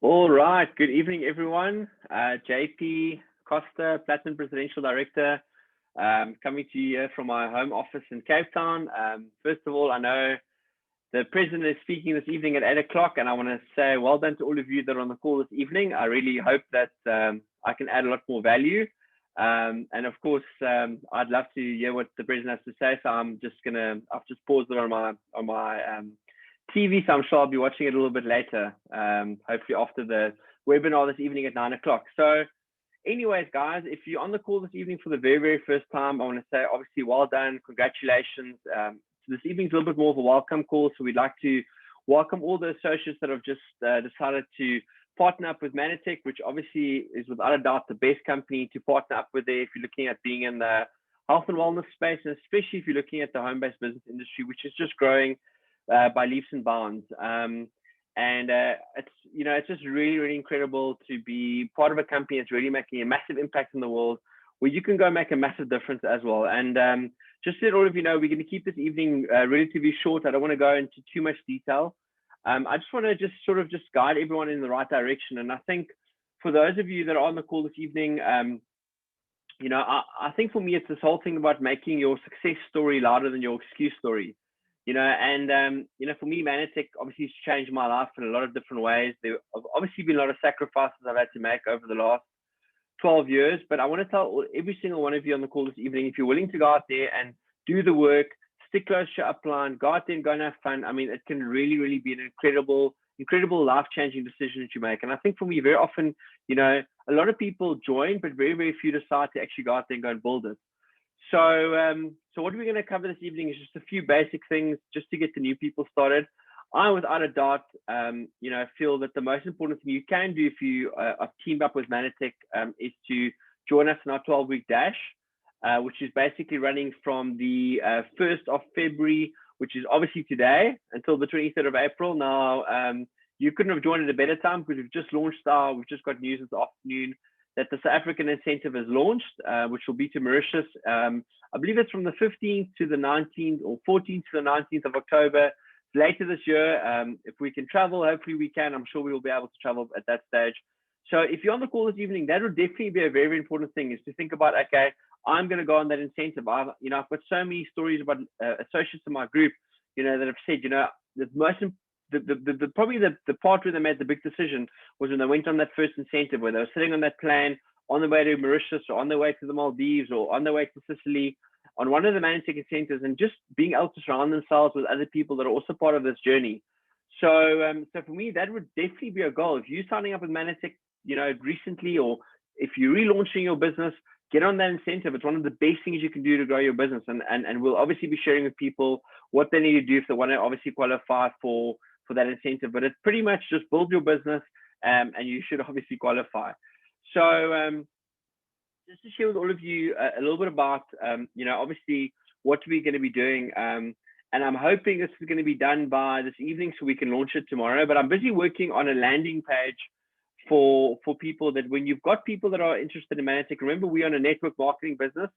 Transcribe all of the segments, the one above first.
All right. Good evening, everyone. JP Costa, Platinum Presidential Director, coming to you from my home office in Cape Town. First of all, I know the president is speaking this evening at 8 o'clock, and I want to say well done to all of you that are on the call this evening. I really hope that I can add a lot more value. And of course, I'd love to hear what the president has to say. So I've just paused it on my TV, so I'm sure I'll be watching it a little bit later, hopefully after the webinar this evening at 9 o'clock. So anyways, guys, if you're on the call this evening for the very, very first time, I want to say obviously well done, congratulations. So this evening's a little bit more of a welcome call, so we'd like to welcome all the associates that have just decided to partner up with Manitech, which obviously is without a doubt the best company to partner up with there if you're looking at being in the health and wellness space, and especially if you're looking at the home-based business industry, which is just growing by leaps and bounds. It's just really, really incredible to be part of a company that's really making a massive impact in the world, where you can go make a massive difference as well. And just to let all of you know, we're going to keep this evening relatively short. I don't want to go into too much detail. I just want to just guide everyone in the right direction. And I think for those of you that are on the call this evening, I think for me, it's this whole thing about making your success story louder than your excuse story. For me, Manitech obviously has changed my life in a lot of different ways. There have obviously been a lot of sacrifices I've had to make over the last 12 years, but I want to tell every single one of you on the call this evening, if you're willing to go out there and do the work, stick close to your upline, go out there and go and have fun. I mean, it can really, really be an incredible life-changing decision that you make. And I think for me, very often, a lot of people join, but very, very few decide to actually go out there and go and build it. So what we're going to cover this evening is just a few basic things just to get the new people started. I, without a doubt, feel that the most important thing you can do if you are teamed up with Manitech is to join us in our 12-week dash, which is basically running from the 1st of February, which is obviously today, until the 23rd of April. Now, you couldn't have joined at a better time because we've just got news this afternoon that the South African incentive is launched, which will be to Mauritius. I believe it's from the 15th to the 19th or 14th to the 19th of October. Later this year, if we can travel, hopefully we can. I'm sure we will be able to travel at that stage. So if you're on the call this evening, that would definitely be a very, very important thing, is to think about, okay, I'm going to go on that incentive. I've got so many stories about associates in my group, that have said, probably the part where they made the big decision was when they went on that first incentive, where they were sitting on that plane on the way to Mauritius or on the way to the Maldives or on the way to Sicily on one of the Manitech incentives, and just being able to surround themselves with other people that are also part of this journey. So for me, that would definitely be a goal. If you're signing up with Manitech, recently, or if you're relaunching your business, get on that incentive. It's one of the best things you can do to grow your business. And we'll obviously be sharing with people what they need to do if they want to obviously qualify for that incentive. But it's pretty much just build your business, and you should obviously qualify. So just to share with all of you a little bit about, obviously what we're going to be doing. And I'm hoping this is going to be done by this evening so we can launch it tomorrow. But I'm busy working on a landing page for people, that when you've got people that are interested in Manitech, remember we are in a network marketing business,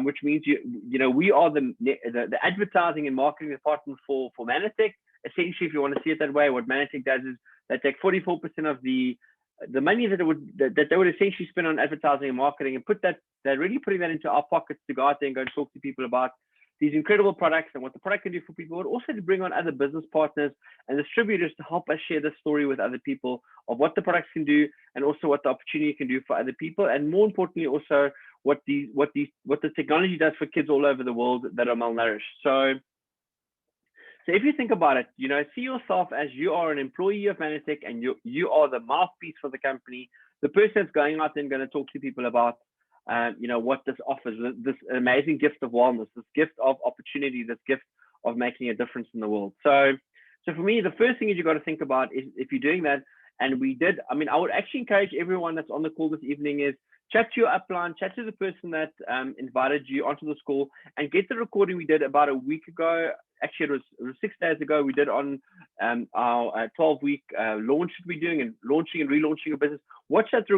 which means we are the advertising and marketing department for Manitech. Essentially, if you want to see it that way, what Manitech does is they take 44% of the money that they would essentially spend on advertising and marketing, and they're really putting that into our pockets to go out there and go and talk to people about these incredible products and what the product can do for people, but also to bring on other business partners and distributors to help us share the story with other people of what the products can do, and also what the opportunity can do for other people, and more importantly, also what the technology does for kids all over the world that are malnourished. So if you think about it, see yourself as you are an employee of Manitech, and you are the mouthpiece for the company, the person that's going out there and going to talk to people about, what this offers, this amazing gift of wellness, this gift of opportunity, this gift of making a difference in the world. So for me, the first thing is you got to think about is, if you're doing that, and I would actually encourage everyone that's on the call this evening is chat to your upline, chat to the person that invited you onto this call, and get the recording we did about a week ago. Actually, it was 6 days ago. We did on our 12-week launch that we're doing, and launching and relaunching a business. Watch that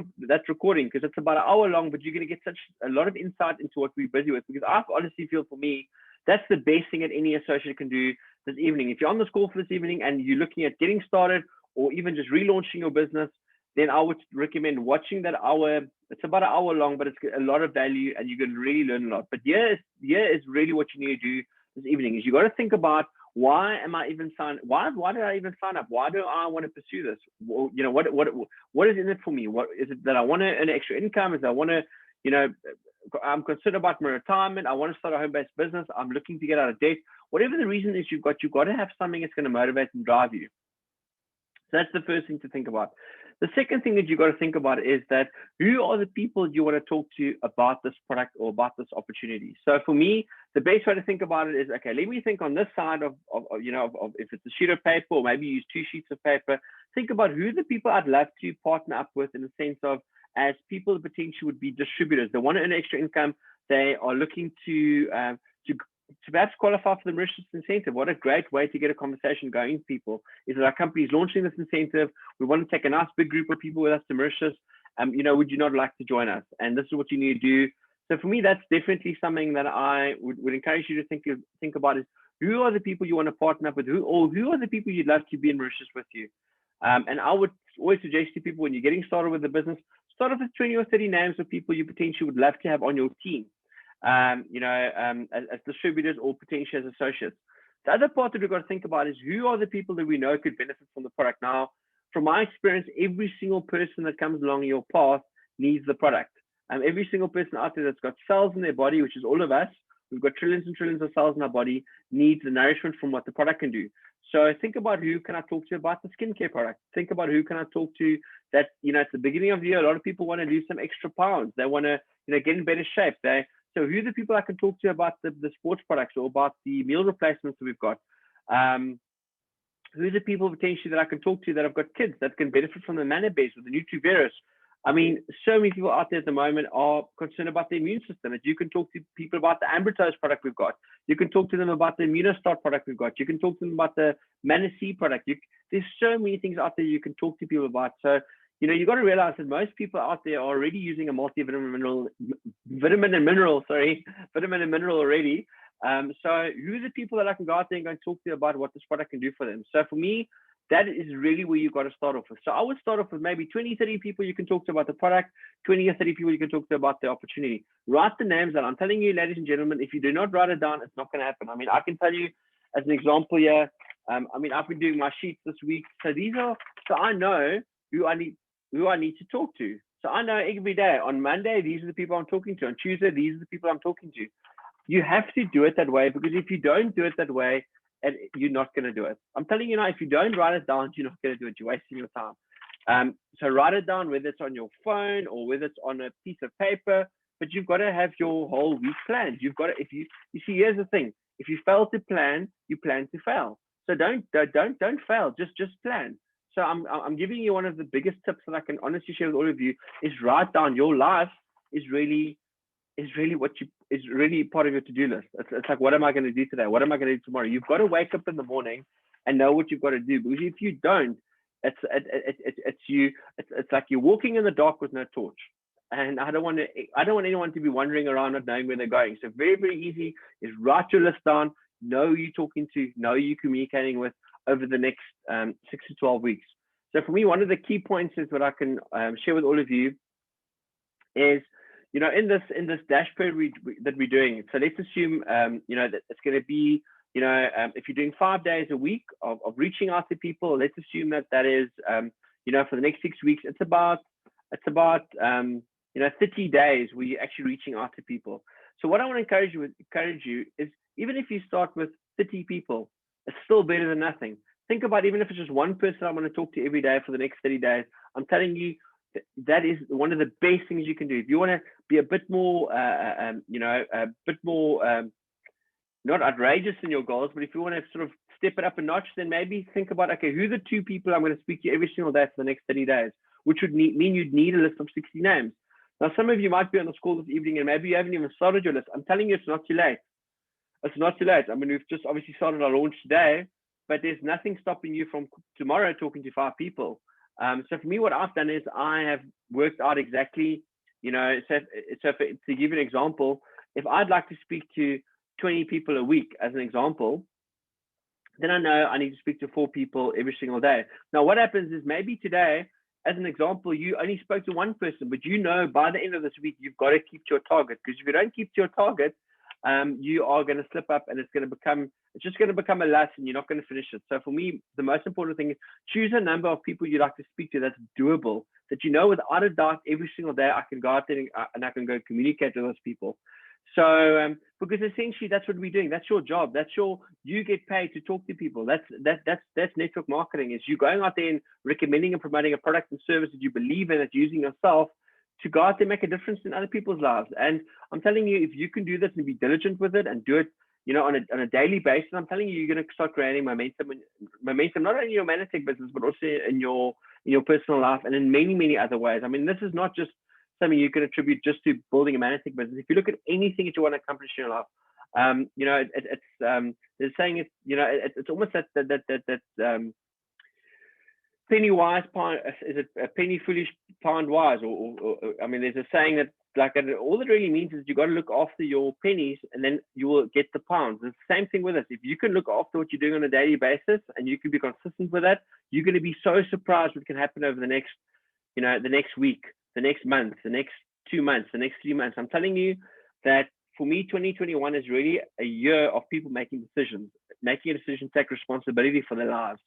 recording, because it's about an hour long, but you're going to get a lot of insight into what we're busy with. Because I honestly feel, for me, that's the best thing that any associate can do this evening. If you're on this call for this evening and you're looking at getting started, or even just relaunching your business, then I would recommend watching that hour. It's about an hour long, but it's a lot of value and you can really learn a lot. But here is really what you need to do this evening is you got to think about why am I even why did I even sign up? Why do I want to pursue this? Well, what is in it for me? What is it that I want to earn extra income? Is I want to, you know, I'm concerned about my retirement. I want to start a home-based business. I'm looking to get out of debt. Whatever the reason is you've got to have something that's going to motivate and drive you. So that's the first thing to think about. The second thing that you've got to think about is that who are the people you want to talk to about this product or about this opportunity? So for me, the best way to think about it is, okay, let me think on this side of if it's a sheet of paper or maybe use 2 sheets of paper, think about who the people I'd love to partner up with in the sense of as people potentially would be distributors. They want to earn extra income. They are looking to perhaps qualify for the Mauritius incentive. What a great way to get a conversation going, people, is that our company is launching this incentive. We want to take a nice big group of people with us to Mauritius. Would you not like to join us? And this is what you need to do. So for me, that's definitely something that I would encourage you to think about is who are the people you want to partner up with, who are the people you'd love to be in Mauritius with you. And I would always suggest to people when you're getting started with the business, start off with 20 or 30 names of people you potentially would love to have on your team. As distributors or potentially as associates. The other part that we've got to think about is who are the people that we know could benefit from the product. Now, from my experience, every single person that comes along your path needs the product. Every single person out there that's got cells in their body, which is all of us, we've got trillions and trillions of cells in our body, needs the nourishment from what the product can do. So think about who can I talk to about the skincare product. Think about who can I talk to that, at the beginning of the year, a lot of people want to lose some extra pounds. They want to, get in better shape. So who are the people I can talk to about the sports products or about the meal replacements that we've got? Who are the people potentially that I can talk to that have got kids that can benefit from the Manabase or the Nutrivirus? I mean, so many people out there at the moment are concerned about the immune system. That you can talk to people about the Ambritose product we've got. You can talk to them about the Immunostart product we've got. You can talk to them about the Manasee product. There's so many things out there you can talk to people about. So you've got to realize that most people out there are already using a multivitamin vitamin and mineral already. So who are the people that I can go out there and go and talk to about what this product can do for them? So for me, that is really where you've got to start off with. So I would start off with maybe 20, 30 people you can talk to about the product, 20 or 30 people you can talk to about the opportunity. Write the names down. I'm telling you, ladies and gentlemen, if you do not write it down, it's not going to happen. I mean, I can tell you as an example here, I've been doing my sheets this week. So I know who I need to talk to. So I know every day on Monday, these are the people I'm talking to. On Tuesday, these are the people I'm talking to. You have to do it that way, because if you don't do it that way, you're not going to do it. I'm telling you now, if you don't write it down, you're not going to do it. You're wasting your time. So write it down, whether it's on your phone or whether it's on a piece of paper, but you've got to have your whole week planned. You've got to, you see, here's the thing. If you fail to plan, you plan to fail. So don't fail, just plan. So I'm giving you one of the biggest tips that I can honestly share with all of you is write down. Your life is really part of your to-do list. It's like, what am I going to do today? What am I going to do tomorrow? You've got to wake up in the morning and know what you've got to do, because if you don't, it's like you're walking in the dark with no torch. And I don't want anyone to be wandering around not knowing where they're going. So very, very easy is write your list down, know who you're talking to, know who you're communicating with over the next 6 to 12 weeks. So for me, one of the key points is what I can share with all of you is, in this dashboard that we're doing. So let's assume, that it's going to be, if you're doing 5 days a week of reaching out to people, let's assume that is, for the next 6 weeks, it's about 30 days where you're actually reaching out to people. So what I want to encourage you is, even if you start with 30 people, it's still better than nothing. Think about, even if it's just one person I'm going to talk to every day for the next 30 days, I'm telling you, that is one of the best things you can do. If you want to be a bit more, not outrageous in your goals, but if you want to sort of step it up a notch, then maybe think about, okay, who are the 2 people I'm going to speak to every single day for the next 30 days, which would mean you'd need a list of 60 names. Now, some of you might be on the call this evening and maybe you haven't even started your list. I'm telling you, it's not too late. It's not too late. I mean, we've just obviously started our launch today, but there's nothing stopping you from tomorrow talking to 5 people. So for me, what I've done is I have worked out exactly, to give you an example, if I'd like to speak to 20 people a week as an example, then I know I need to speak to 4 people every single day. Now, what happens is maybe today as an example, you only spoke to one person, but you know by the end of this week, you've got to keep to your target, because if you don't keep to your target, you are going to slip up and it's just going to become a lust and you're not going to finish it. So for me, the most important thing is choose a number of people you'd like to speak to that's doable, that you know without a doubt every single day I can go out there and I can go communicate with those people. So because essentially that's what we're doing. That's your job. You get paid to talk to people. That's network marketing. Is you going out there and recommending and promoting a product and service that you believe in, that you're using yourself, to go out there and make a difference in other people's lives. And I'm telling you, if you can do this and be diligent with it and do it, on a daily basis, I'm telling you, you're going to start creating momentum not only in your Mannatech business, but also in your personal life and in many, many other ways. I mean, this is not just something you can attribute just to building a Mannatech business. If you look at anything that you want to accomplish in your life, they're saying it's almost that penny wise pound, is it a penny foolish pound wise, or I mean, there's a saying that all it really means is you got to look after your pennies and then you will get the pounds. It's the same thing with us. If you can look after what you're doing on a daily basis and you can be consistent with that, you're going to be so surprised what can happen over the next week, the next month, the next 2 months, the next 3 months. I'm telling you that for me, 2021 is really a year of people making decisions, making a decision to take responsibility for their lives,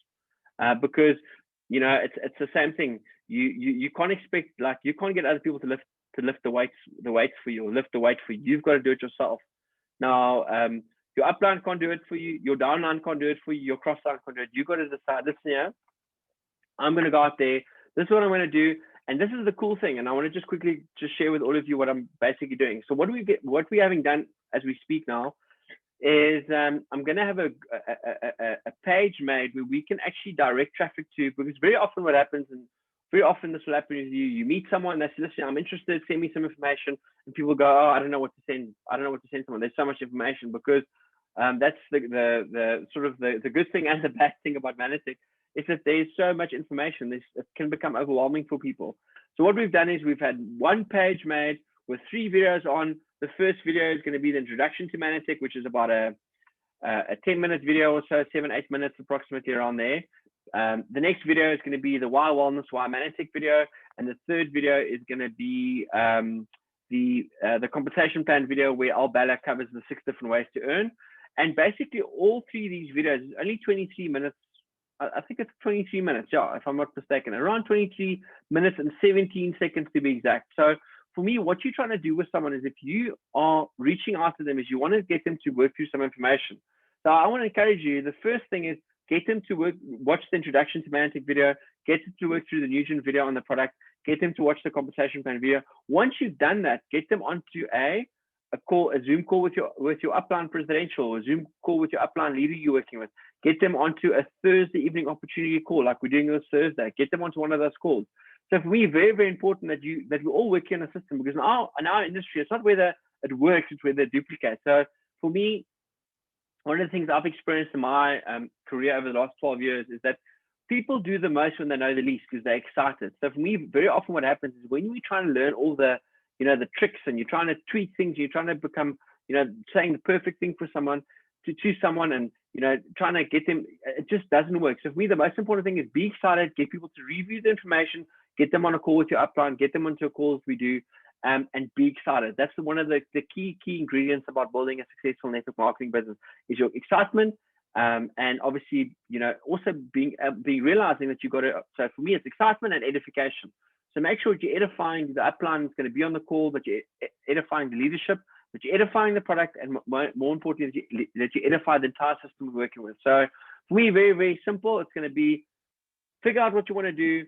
because it's the same thing. You can't expect, you can't get other people to lift the weights for you, or lift the weight for you. You've got to do it yourself. Now, your upline can't do it for you. Your downline can't do it for you. Your crossline can't do it. You've got to decide, listen here, I'm going to go out there. This is what I'm going to do. And this is the cool thing. And I want to just quickly share with all of you what I'm basically doing. So what we're having done as we speak now is I'm going to have a page made where we can actually direct traffic to, because very often what happens, and very often this will happen, is you meet someone, they say, listen, I'm interested, send me some information, and people go, oh, I don't know what to send. I don't know what to send someone. There's so much information, because that's the sort of the good thing and the bad thing about Mannatech, is that there's so much information. It can become overwhelming for people. So what we've done is we've had one page made with 3 videos on. The first video is going to be the introduction to Mannatech, which is about a 10-minute video or so, 7-8 minutes approximately, around there. The next video is going to be the Why Wellness, Why Mannatech video, and the third video is going to be the compensation plan video, where Al Bala covers the 6 different ways to earn. And basically, all 3 of these videos is only 23 minutes. I think it's 23 minutes, yeah, if I'm not mistaken, around 23 minutes and 17 seconds to be exact. So for me, what you're trying to do with someone is, if you are reaching out to them, is you want to get them to work through some information. So I want to encourage you. The first thing is get them to watch the introduction to Mannatech video, get them to work through the Nugent video on the product, get them to watch the compensation plan video. Once you've done that, get them onto a Zoom call with your upline presidential, or a Zoom call with your upline leader you're working with. Get them onto a Thursday evening opportunity call, like we're doing this Thursday. Get them onto one of those calls. So for me, very, very important that we all work in a system, because in our industry, it's not whether it works, it's whether it duplicates. So for me, one of the things I've experienced in my career over the last 12 years is that people do the most when they know the least, because they're excited. So for me, very often what happens is, when we're trying to learn all the tricks, and you're trying to tweak things, you're trying to become, saying the perfect thing for someone, to someone, and trying to get them, it just doesn't work. So for me, the most important thing is be excited, get people to review the information, get them on a call with your upline, get them onto a call as we do, and be excited. That's one of the key ingredients about building a successful network marketing business, is your excitement, and obviously, also realizing that you got to. So for me, it's excitement and edification. So make sure that you're edifying the upline that's going to be on the call, that you're edifying the leadership, that you're edifying the product, and more importantly, that you edify the entire system we're working with. So for me, very, very simple. It's going to be, figure out what you want to do,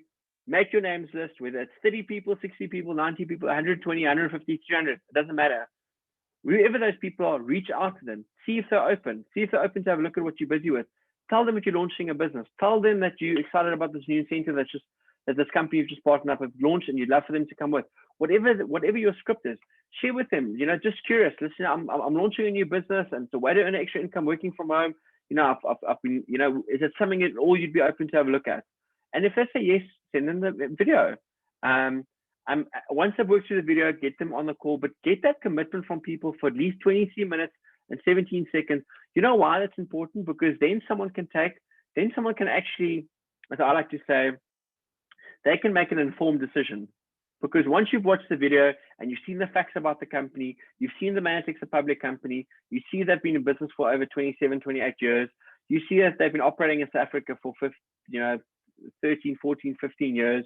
make your names list, whether it's 30 people, 60 people, 90 people, 120, 150, 300, it doesn't matter. Whoever those people are, reach out to them, see if they're open to have a look at what you're busy with. Tell them that you're launching a business. Tell them that you're excited about this new incentive that this company you've just partnered up with launched, and you'd love for them to come with. Whatever your script is, share with them. Just curious. Listen, I'm launching a new business, and it's a way to earn extra income working from home. I've been, is it something at all you'd be open to have a look at? And if they say yes, send them the video. Once they've worked through the video, get them on the call, but get that commitment from people for at least 23 minutes and 17 seconds. You know why that's important? Because then someone can actually, as I like to say, they can make an informed decision. Because once you've watched the video and you've seen the facts about the company, you've seen the Manatix, a public company, you see they've been in business for over 27, 28 years, you see that they've been operating in South Africa for 13, 14, 15 years.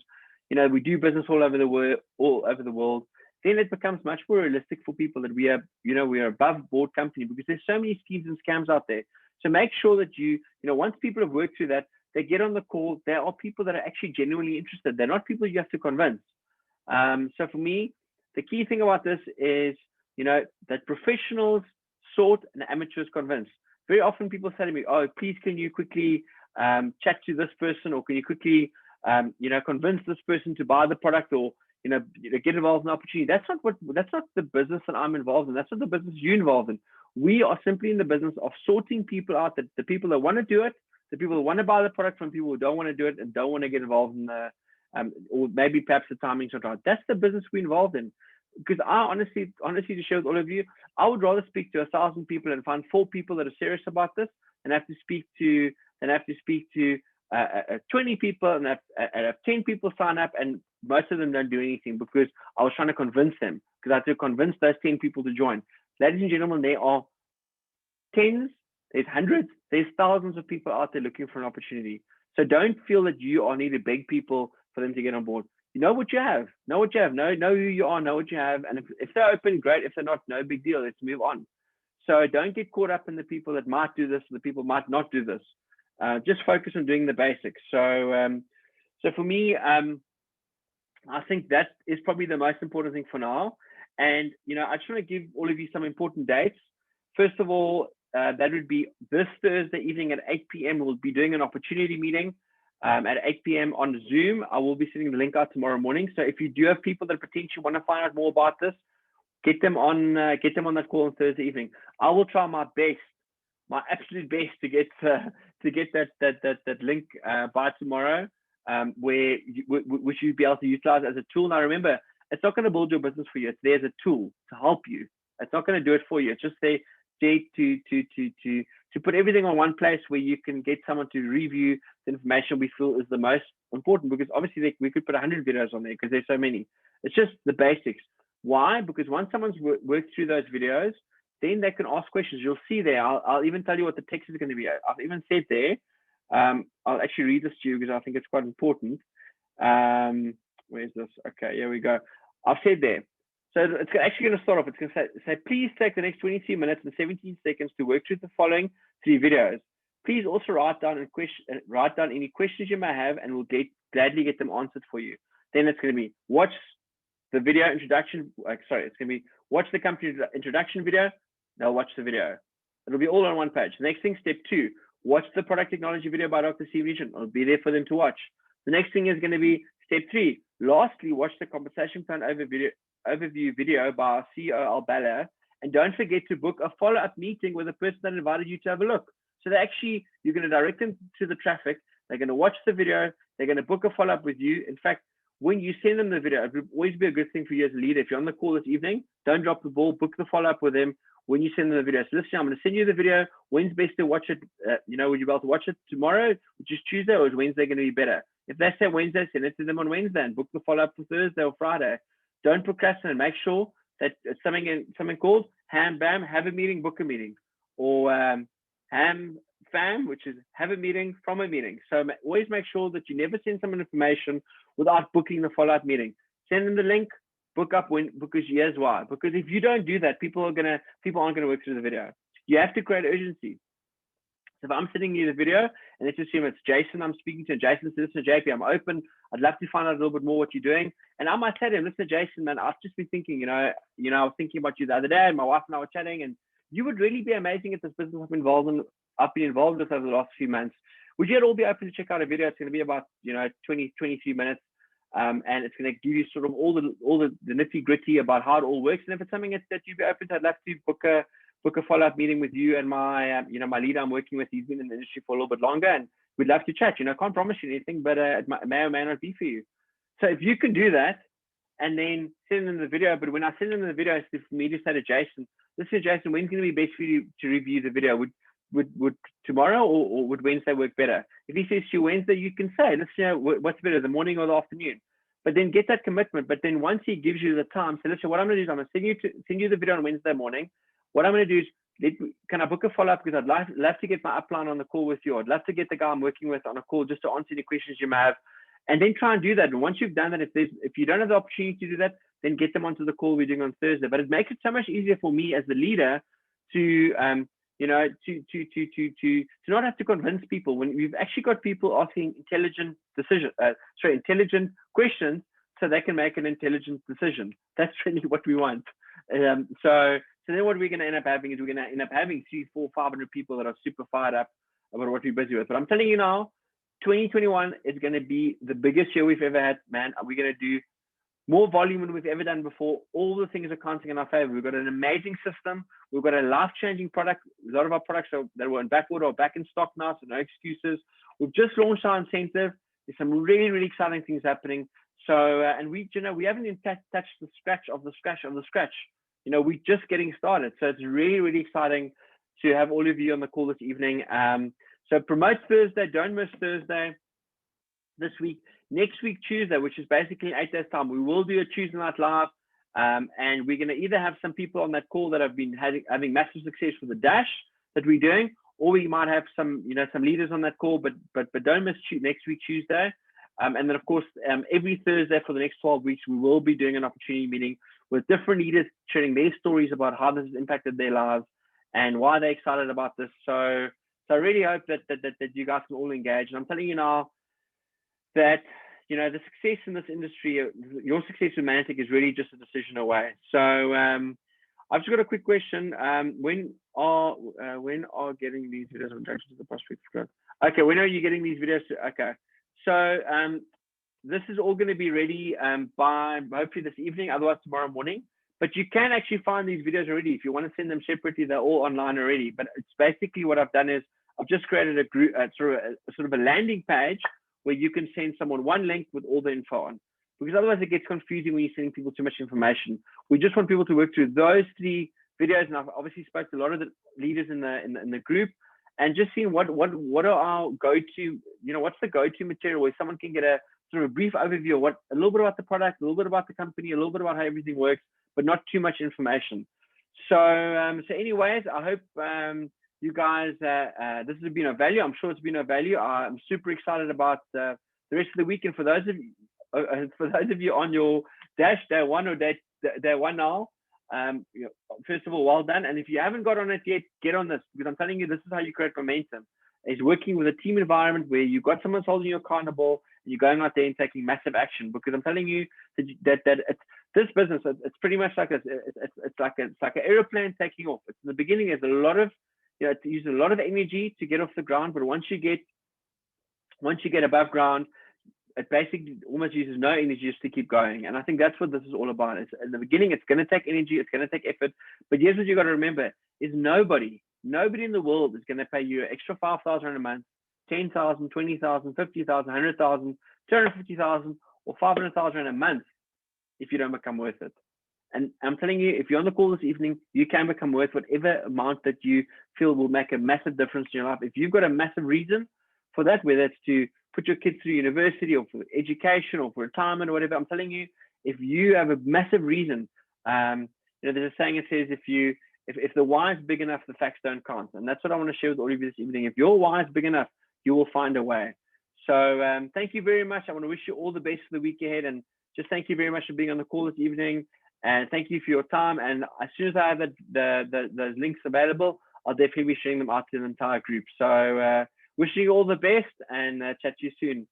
We do business all over the world. Then it becomes much more realistic for people that we are, we are above board company, because there's so many schemes and scams out there. So make sure that once people have worked through that, they get on the call. There are people that are actually genuinely interested. They're not people you have to convince. So for me, the key thing about this is, that professionals sort and amateurs convince. Very often people say to me, oh, please, can you quickly chat to this person, or can you quickly, convince this person to buy the product, or, get involved in the opportunity. That's not the business that I'm involved in. That's not the business you're involved in. We are simply in the business of sorting people out, that the people that want to do it, the people that want to buy the product, from people who don't want to do it and don't want to get involved in the, or maybe perhaps the timing's not right. That's the business we're involved in. Because I honestly to share with all of you, I would rather speak to 1,000 people and find 4 people that are serious about this, and have to speak to 20 people and have 10 people sign up, and most of them don't do anything because I was trying to convince them, because I had to convince those 10 people to join. Ladies and gentlemen, there are tens, there's hundreds, there's thousands of people out there looking for an opportunity. So don't feel that you are need to beg people for them to get on board. You know what you have, know who you are, know what you have. And if they're open, great. If they're not, no big deal. Let's move on. So don't get caught up in the people that might do this, the people might not do this. Just focus on doing the basics. So for me, I think that is probably the most important thing for now. And, I just want to give all of you some important dates. First of all, that would be this Thursday evening at 8 p.m. We'll be doing an opportunity meeting at 8 p.m. on Zoom. I will be sending the link out tomorrow morning. So if you do have people that potentially want to find out more about this, get them on that call on Thursday evening. I will try my best, my absolute best, to get that link by tomorrow, which you'll be able to utilize as a tool. Now remember, it's not going to build your business for you. It's there as a tool to help you. It's not going to do it for you. It's just there to put everything on one place where you can get someone to review the information we feel is the most important, because obviously we could put 100 videos on there because there's so many. It's just the basics. Why? Because once someone's worked through those videos, then they can ask questions. You'll see there. I'll even tell you what the text is going to be. I've even said there. I'll actually read this to you because I think it's quite important. Where's this? Okay, here we go. I've said there. So it's actually going to start off. It's going to say, please take the next 22 minutes and 17 seconds to work through the following 3 videos. Please also write down any questions you may have, and we'll gladly get them answered for you. Then it's going to be watch the video introduction. It's going to be watch the company introduction video. Now watch the video. It'll be all on one page. The next thing, step 2, watch the product technology video by Dr. Steve Nugent. It'll be there for them to watch. The next thing is going to be step 3. Lastly, watch the compensation plan overview video by our CEO, Al Bala, and don't forget to book a follow-up meeting with the person that invited you to have a look. So you're going to direct them to the traffic. They're going to watch the video. They're going to book a follow-up with you. In fact, when you send them the video, it would always be a good thing for you as a leader. If you're on the call this evening, don't drop the ball. Book the follow-up with them when you send them the video. So listen, I'm going to send you the video. When's best to watch it? Would you be able to watch it tomorrow, which is Tuesday, or is Wednesday going to be better? If they say Wednesday, send it to them on Wednesday and book the follow-up for Thursday or Friday. Don't procrastinate. Make sure that it's something called HAM BAM, have a meeting, book a meeting, or HAM FAM, which is have a meeting from a meeting. So always make sure that you never send someone information without booking the follow-up meeting. Send them the link, book up because here's why. Because if you don't do that, people aren't gonna work through the video. You have to create urgency. So if I'm sending you the video, and let's assume it's Jason I'm speaking to, and Jason says, listen, JP, I'm open. I'd love to find out a little bit more what you're doing. And I might say to him, listen, Jason, man, I've just been thinking, I was thinking about you the other day, and my wife and I were chatting, and you would really be amazing at this business I've been involved with over the last few months. Would you at all be open to check out a video? It's going to be about 20, 23 minutes. And it's going to give you sort of all the nitty gritty about how it all works. And if it's something that you'd be open to, I'd love to book a follow-up meeting with you and my my leader I'm working with. He's been in the industry for a little bit longer, and we'd love to chat. Can't promise you anything, but it may or may not be for you. So if you can do that, and then send them the video. But when I send them the video, it's for me to say to Jason, listen, Jason, when's going to be best for you to review the video? would tomorrow or would Wednesday work better? If he says to you Wednesday, you can say, let's see what's better, the morning or the afternoon. But then get that commitment. But then once he gives you the time, say, listen, what I'm going to do is I'm going to send you the video on Wednesday morning. What I'm going to do is, can I book a follow-up? Because I'd love to get my upline on the call with you. I'd love to get the guy I'm working with on a call just to answer any questions you may have. And then try and do that. And once you've done that, if you don't have the opportunity to do that, then get them onto the call we're doing on Thursday. But it makes it so much easier for me as the leader to to not have to convince people when we've actually got people asking intelligent questions so they can make an intelligent decision. That's really what we want. So then what we're going to end up having is we're going to end up having 300, 400, 500 people that are super fired up about what we're busy with. But I'm telling you now, 2021 is going to be the biggest year we've ever had, man. We're going to do more volume than we've ever done before. All the things are counting in our favor. We've got an amazing system. We've got a life-changing product. A lot of our products that were in backorder are back in stock now, so no excuses. We've just launched our incentive. There's some really, really exciting things happening. So, and we haven't even touched the scratch of the scratch. We're just getting started. So it's really, really exciting to have all of you on the call this evening. So promote Thursday. Don't miss Thursday this week. Next week, Tuesday, which is basically in 8 days' time, we will do a Tuesday Night Live. And we're going to either have some people on that call that have been having massive success with the dash that we're doing, or we might have some leaders on that call, but don't miss next week, Tuesday. And then, of course, every Thursday for the next 12 weeks, we will be doing an opportunity meeting with different leaders sharing their stories about how this has impacted their lives and why they're excited about this. So I really hope that you guys can all engage. And I'm telling you now that, the success in this industry, your success with Manatic is really just a decision away. So I've just got a quick question. When are getting these videos on Junction to the Prospect? Okay, when are you getting these videos? Okay. So this is all going to be ready by hopefully this evening, otherwise tomorrow morning. But you can actually find these videos already. If you want to send them separately, they're all online already. But it's basically what I've done is I've just created a group, sort of a landing page where you can send someone one link with all the info on. Because otherwise it gets confusing when you're sending people too much information. We just want people to work through those 3 videos. And I've obviously spoke to a lot of the leaders in the group and just seeing what are our go-to, what's the go-to material where someone can get a sort of a brief overview of a little bit about the product, a little bit about the company, a little bit about how everything works, but not too much information. So anyways, I hope you guys, this has been of value. I'm sure it's been of value. I'm super excited about the rest of the weekend. For those of you on your dash day 1 or day 1 now, first of all, well done. And if you haven't got on it yet, get on this, because I'm telling you, this is how you create momentum. Is working with a team environment where you've got someone holding you accountable and you're going out there and taking massive action. Because I'm telling you that it's this business. It's pretty much like it's like an airplane taking off. It's in the beginning. There's a lot of it uses a lot of energy to get off the ground, but once you get above ground, it basically almost uses no energy just to keep going. And I think that's what this is all about. It's, in the beginning, it's going to take energy, it's going to take effort. But here's what you got to remember: is nobody in the world is going to pay you an extra 5,000 a month, 10,000, 20,000, 50,000, 100,000, 250,000, or 500,000 a month if you don't become worth it. And I'm telling you, if you're on the call this evening, you can become worth whatever amount that you feel will make a massive difference in your life. If you've got a massive reason for that, whether it's to put your kids through university or for education or for retirement or whatever, I'm telling you, if you have a massive reason, there's a saying that says, if the why is big enough, the facts don't count. And that's what I want to share with all of you this evening. If your why is big enough, you will find a way. So thank you very much. I want to wish you all the best for the week ahead. And just thank you very much for being on the call this evening. And thank you for your time. And as soon as I have those links available, I'll definitely be sharing them out to the entire group. So wishing you all the best and chat to you soon.